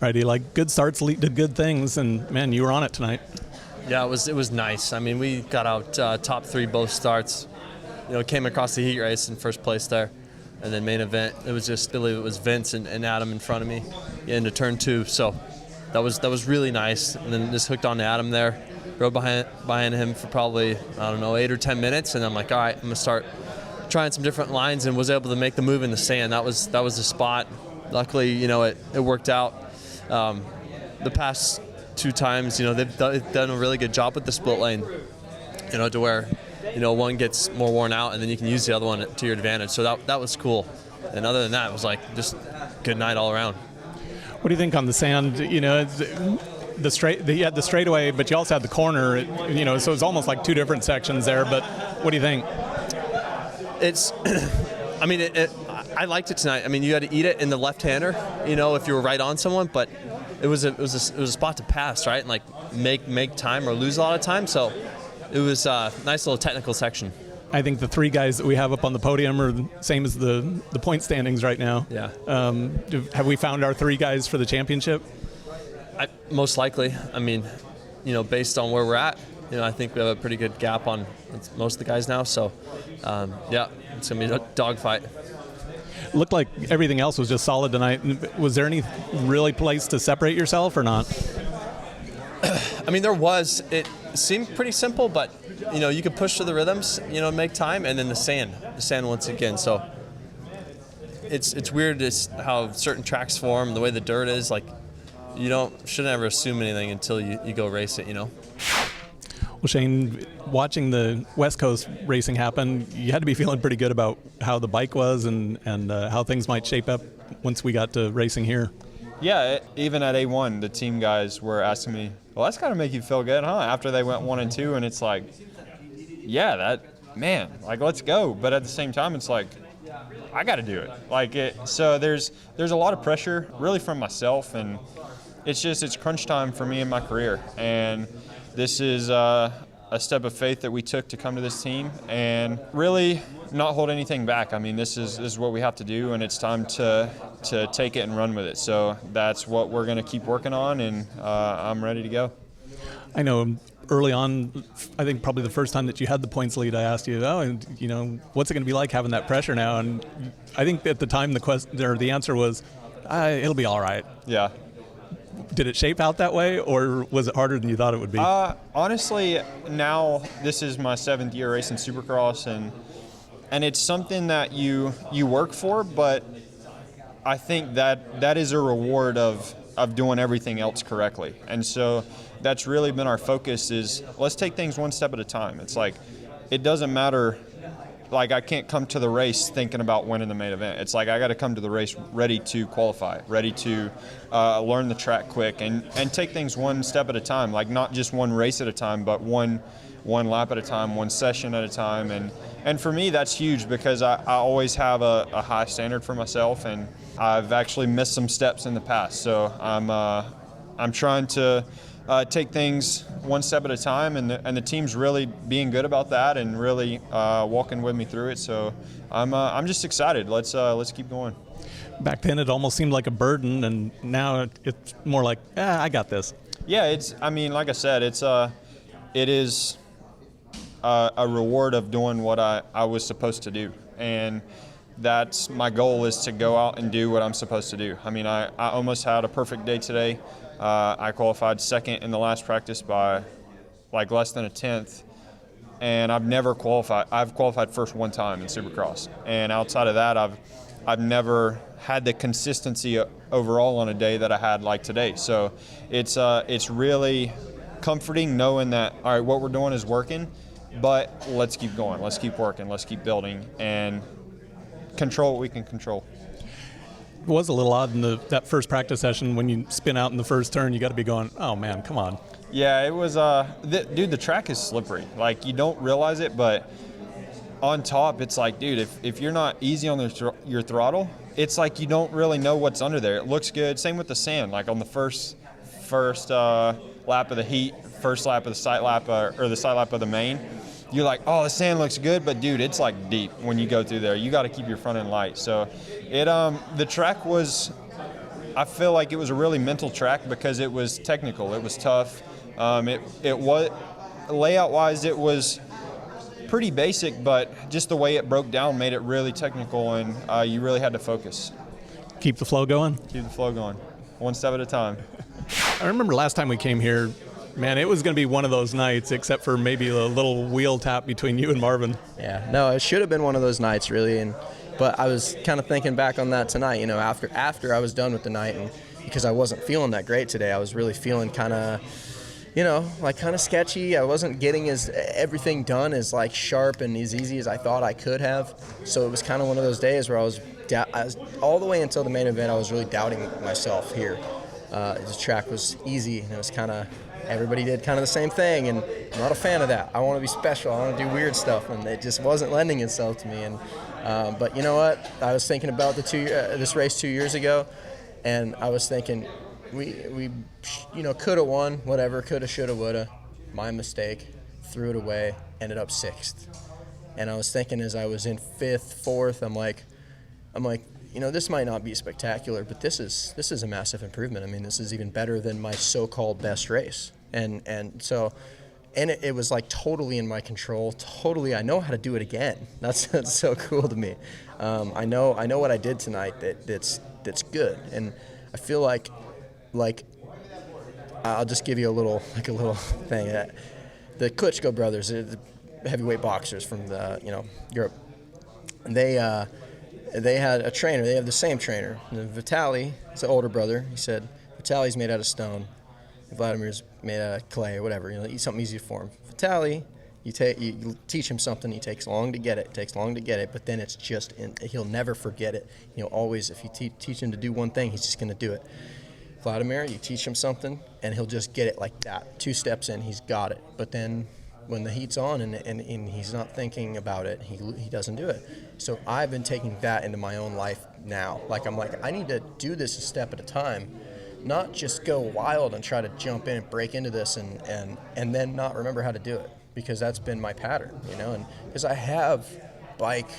Righty, like good starts lead to good things, and man, you were on it tonight. Yeah, it was nice. I mean, we got out top three both starts. Came across the heat race in first place there, and then main event. It was just, I believe it was Vince and Adam in front of me into turn two. So that was really nice. And then just hooked on to Adam there, rode behind him for probably 8 or 10 minutes, and I'm like, all right, I'm gonna start trying some different lines, and was able to make the move in the sand. That was the spot. Luckily, it worked out. The past 2 times, they've done a really good job with the split lane, to where, one gets more worn out and then you can use the other one to your advantage. So that was cool. And other than that, it was like just good night all around. What do you think on the sand? You had the straightaway, but you also had the corner, so it's almost like 2 different sections there. But what do you think? It's, I liked it tonight. I mean, you had to eat it in the left-hander, if you were right on someone, but it was a spot to pass, right, and like make time or lose a lot of time. So it was a nice little technical section. I think the 3 guys that we have up on the podium are the same as the point standings right now. Yeah. Have we found our 3 guys for the championship? Most likely. I mean, based on where we're at, I think we have a pretty good gap on most of the guys now. So, yeah, it's going to be a dogfight. Looked like everything else was just solid tonight. Was there any really place to separate yourself or not? I mean, there was. It seemed pretty simple, but, you could push to the rhythms, make time, and then the sand once again. So it's weird how certain tracks form, the way the dirt is. Like, shouldn't ever assume anything until you go race it, Well, Shane, watching the West Coast racing happen, you had to be feeling pretty good about how the bike was and how things might shape up once we got to racing here. Yeah, even at A1, the team guys were asking me, well, that's got to make you feel good, huh? After they went 1 and 2, and it's like, yeah, let's go. But at the same time, it's like, I got to do it. So there's a lot of pressure, really, from myself, and it's crunch time for me in my career. And this is a step of faith that we took to come to this team and really not hold anything back. I mean, this is what we have to do, and it's time to take it and run with it. So that's what we're going to keep working on, and I'm ready to go. I know early on, I think probably the first time that you had the points lead, I asked you, what's it going to be like having that pressure now? And I think at the time the answer was, it'll be all right. Yeah. Did it shape out that way, or was it harder than you thought it would be? Honestly, now this is my 7th year racing Supercross, and it's something that you work for, but I think that is a reward of doing everything else correctly. And so that's really been our focus, is let's take things one step at a time. It's like, it doesn't matter. Like, I can't come to the race thinking about winning the main event. It's like I got to come to the race ready to qualify, ready to learn the track quick and take things one step at a time, like not just one race at a time, but one lap at a time, one session at a time. And for me, that's huge because I always have a high standard for myself, and I've actually missed some steps in the past. So I'm trying to take things one step at a time, and the team's really being good about that and really walking with me through it. So I'm just excited. Let's keep going. Back then, it almost seemed like a burden, and now it's more like, I got this. Yeah, like I said, it is a reward of doing what I was supposed to do, and that's my goal, is to go out and do what I'm supposed to do. I mean, I almost had a perfect day today. I qualified second in the last practice by like less than a tenth, and I've never qualified. I've qualified first one time in Supercross, and outside of that, I've never had the consistency overall on a day that I had like today. So it's really comforting knowing that, all right, what we're doing is working, but let's keep going, let's keep working, let's keep building, and control what we can control. It was a little odd in that first practice session when you spin out in the first turn. You got to be going, oh man, come on. Yeah, it was. Dude, the track is slippery. Like, you don't realize it, but on top, it's like, dude, if you're not easy on your throttle, it's like you don't really know what's under there. It looks good. Same with the sand. Like on the first lap of the heat, first lap of the sight lap, or the sight lap of the main, you're like, oh, the sand looks good, but dude, it's like deep when you go through there. You got to keep your front end light. So the track was, I feel like it was a really mental track because it was technical. It was tough. It was layout-wise, it was pretty basic, but just the way it broke down made it really technical, and you really had to focus. Keep the flow going. Keep the flow going, one step at a time. I remember last time we came here, man, it was going to be one of those nights, except for maybe a little wheel tap between you and Marvin. Yeah, no, it should have been one of those nights, really. But I was kind of thinking back on that tonight, after I was done with the night, and because I wasn't feeling that great today, I was really feeling kind of, kind of sketchy. I wasn't getting everything done as sharp and as easy as I thought I could have. So it was kind of one of those days where I was all the way until the main event, I was really doubting myself here. The track was easy, and it was kind of, everybody did kind of the same thing, and I'm not a fan of that. I want to be special. I want to do weird stuff, and it just wasn't lending itself to me. And but you know what? I was thinking about this race 2 years ago, and I was thinking we could have won, whatever, coulda, shoulda, woulda. My mistake. Threw it away. Ended up 6th. And I was thinking as I was in 5th, 4th, I'm like, this might not be spectacular, but this is a massive improvement. I mean, this is even better than my so-called best race. And it was totally in my control. Totally, I know how to do it again. That's so cool to me. I know what I did tonight that's good. And I feel like I'll just give you a little thing. The Klitschko brothers, the heavyweight boxers from Europe. They had a trainer. They have the same trainer. Vitaly, it's an older brother. He said, Vitaly's made out of stone. Vladimir's made out of clay or whatever. Eat something easy for him. Vitaly, you teach him something. He takes long to get it. But then it's just, he'll never forget it. Always, if you teach him to do one thing, he's just going to do it. Vladimir, you teach him something, and he'll just get it like that. 2 steps in, he's got it. But then when the heat's on and he's not thinking about it, he doesn't do it. So I've been taking that into my own life now. I need to do this a step at a time, not just go wild and try to jump in and break into this and then not remember how to do it, because that's been my pattern, and because I have bike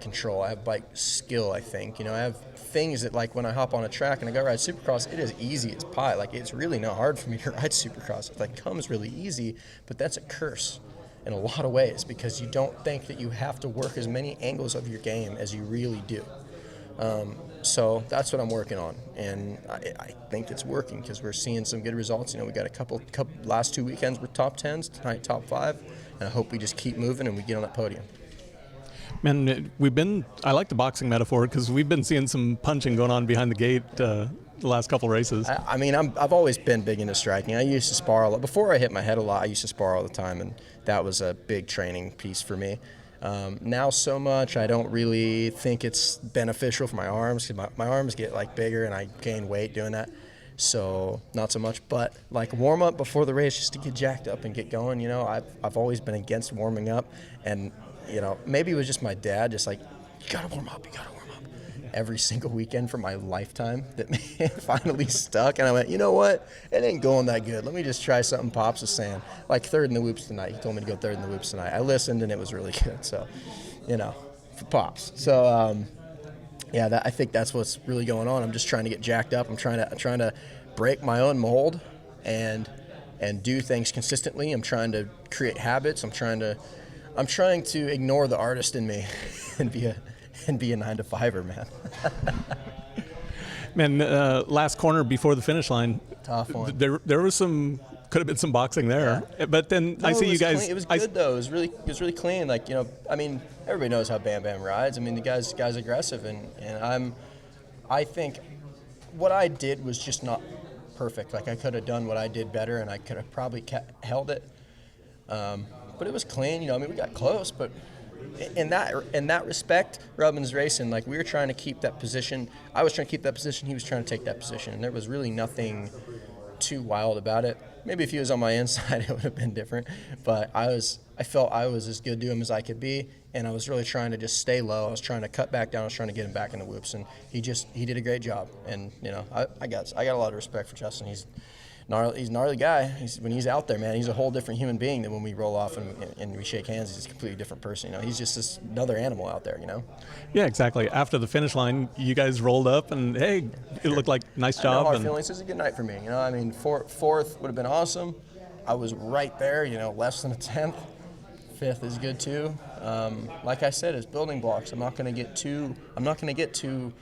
control, I have bike skill, I think. I have things that when I hop on a track and I go ride Supercross, it is easy as pie. It's really not hard for me to ride Supercross. It comes really easy, but that's a curse in a lot of ways, because you don't think that you have to work as many angles of your game as you really do. So that's what I'm working on, and I think it's working because we're seeing some good results. We got a couple last 2 weekends were top 10s, tonight top 5, and I hope we just keep moving and we get on that podium. Man, I like the boxing metaphor because we've been seeing some punching going on behind the gate the last couple races. I've always been big into striking. I used to spar a lot. Before I hit my head a lot, I used to spar all the time, and that was a big training piece for me. Now so much, I don't really think it's beneficial for my arms, because my arms get bigger and I gain weight doing that. So not so much, but warm up before the race just to get jacked up and get going. I've always been against warming up, and maybe it was just my dad, just you gotta warm up. Every single weekend for my lifetime that finally stuck. And I went, you know what? It ain't going that good. Let me just try something Pops was saying. 3rd in the whoops tonight. He told me to go 3rd in the whoops tonight. I listened, and it was really good. So, for Pops. So, I think that's what's really going on. I'm just trying to get jacked up. I'm trying to break my own mold and do things consistently. I'm trying to create habits. I'm trying to ignore the artist in me and be a 9-to-5er, man. Man, last corner before the finish line, tough one. There was could have been some boxing there, yeah. But then I see you guys. Clean. It was good though. It was really clean. Everybody knows how Bam Bam rides. The guy's aggressive, and I think what I did was just not perfect. I could have done what I did better, and I could have probably held it. But it was clean. We got close, but. In that respect, Rubman's racing. We were trying to keep that position. I was trying to keep that position. He was trying to take that position, and there was really nothing too wild about it. Maybe if he was on my inside, it would have been different. But I felt I was as good to him as I could be, and I was really trying to just stay low. I was trying to cut back down. I was trying to get him back in the whoops, and he did a great job. And I got a lot of respect for Justin. He's he's a gnarly guy. When he's out there, man, he's a whole different human being than when we roll off and we shake hands. He's a completely different person. You know, he's just another animal out there. You know. Yeah, exactly. After the finish line, you guys rolled up, and hey, it looked like nice job. No hard feelings. It was a good night for me. You know, I mean, fourth would have been awesome. I was right there. You know, less than a tenth. Fifth is good too. Like I said, it's building blocks. I'm not going to get too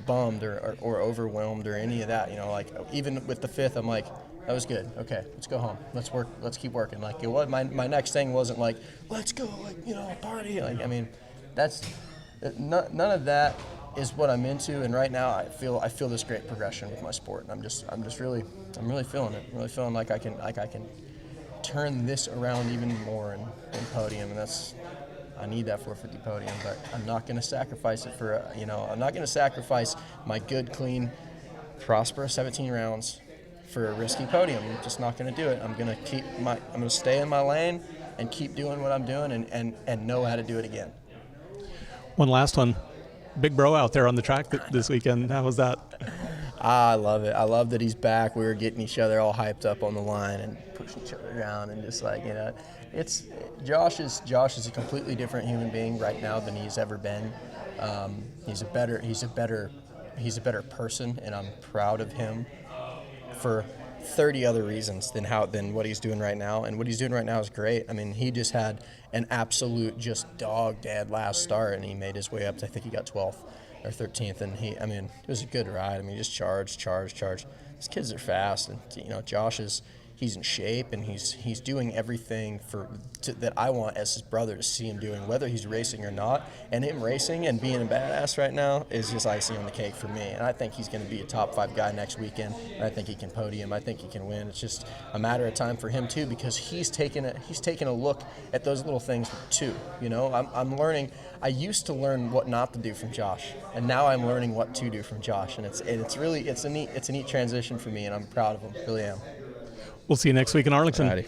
bummed or overwhelmed or any of that. You know, like even with the fifth, I'm like, that was good. Okay, let's go home. Let's work. Let's keep working. Like it was. My next thing wasn't like, let's go. Like, you know, party. Like, I mean, that's none of that is what I'm into. And right now, I feel this great progression with my sport. And I'm really feeling it. I'm really feeling like I can turn this around even more in podium, and I need that 450 podium, but I'm not going to sacrifice it for I'm not going to sacrifice my good, clean, prosperous 17 rounds for a risky podium. I'm just not going to do it. I'm going to stay in my lane and keep doing what I'm doing and know how to do it again. One last one. Big bro out there on the track this weekend. How was that? I love it. I love that he's back. We were getting each other all hyped up on the line and pushing each other around and just like, you know, Josh is a completely different human being right now than he's ever been. He's a better person, and I'm proud of him for 30 other reasons than what he's doing right now. And what he's doing right now is great. I mean, he just had an absolute just dog-dad last start, and he made his way up to, I think he got 12th or 13th, and it was a good ride. I mean, he just charged. These kids are fast, and you know, he's in shape, and he's doing everything that I want as his brother to see him doing, whether he's racing or not. And him racing and being a badass right now is just icing on the cake for me. And I think he's going to be a top 5 guy next weekend. And I think he can podium. I think he can win. It's just a matter of time for him too, because he's taking a look at those little things too. You know, I'm learning. I used to learn what not to do from Josh, and now I'm learning what to do from Josh. And it's a neat transition for me, and I'm proud of him. Really am. We'll see you next week in Arlington. Alrighty.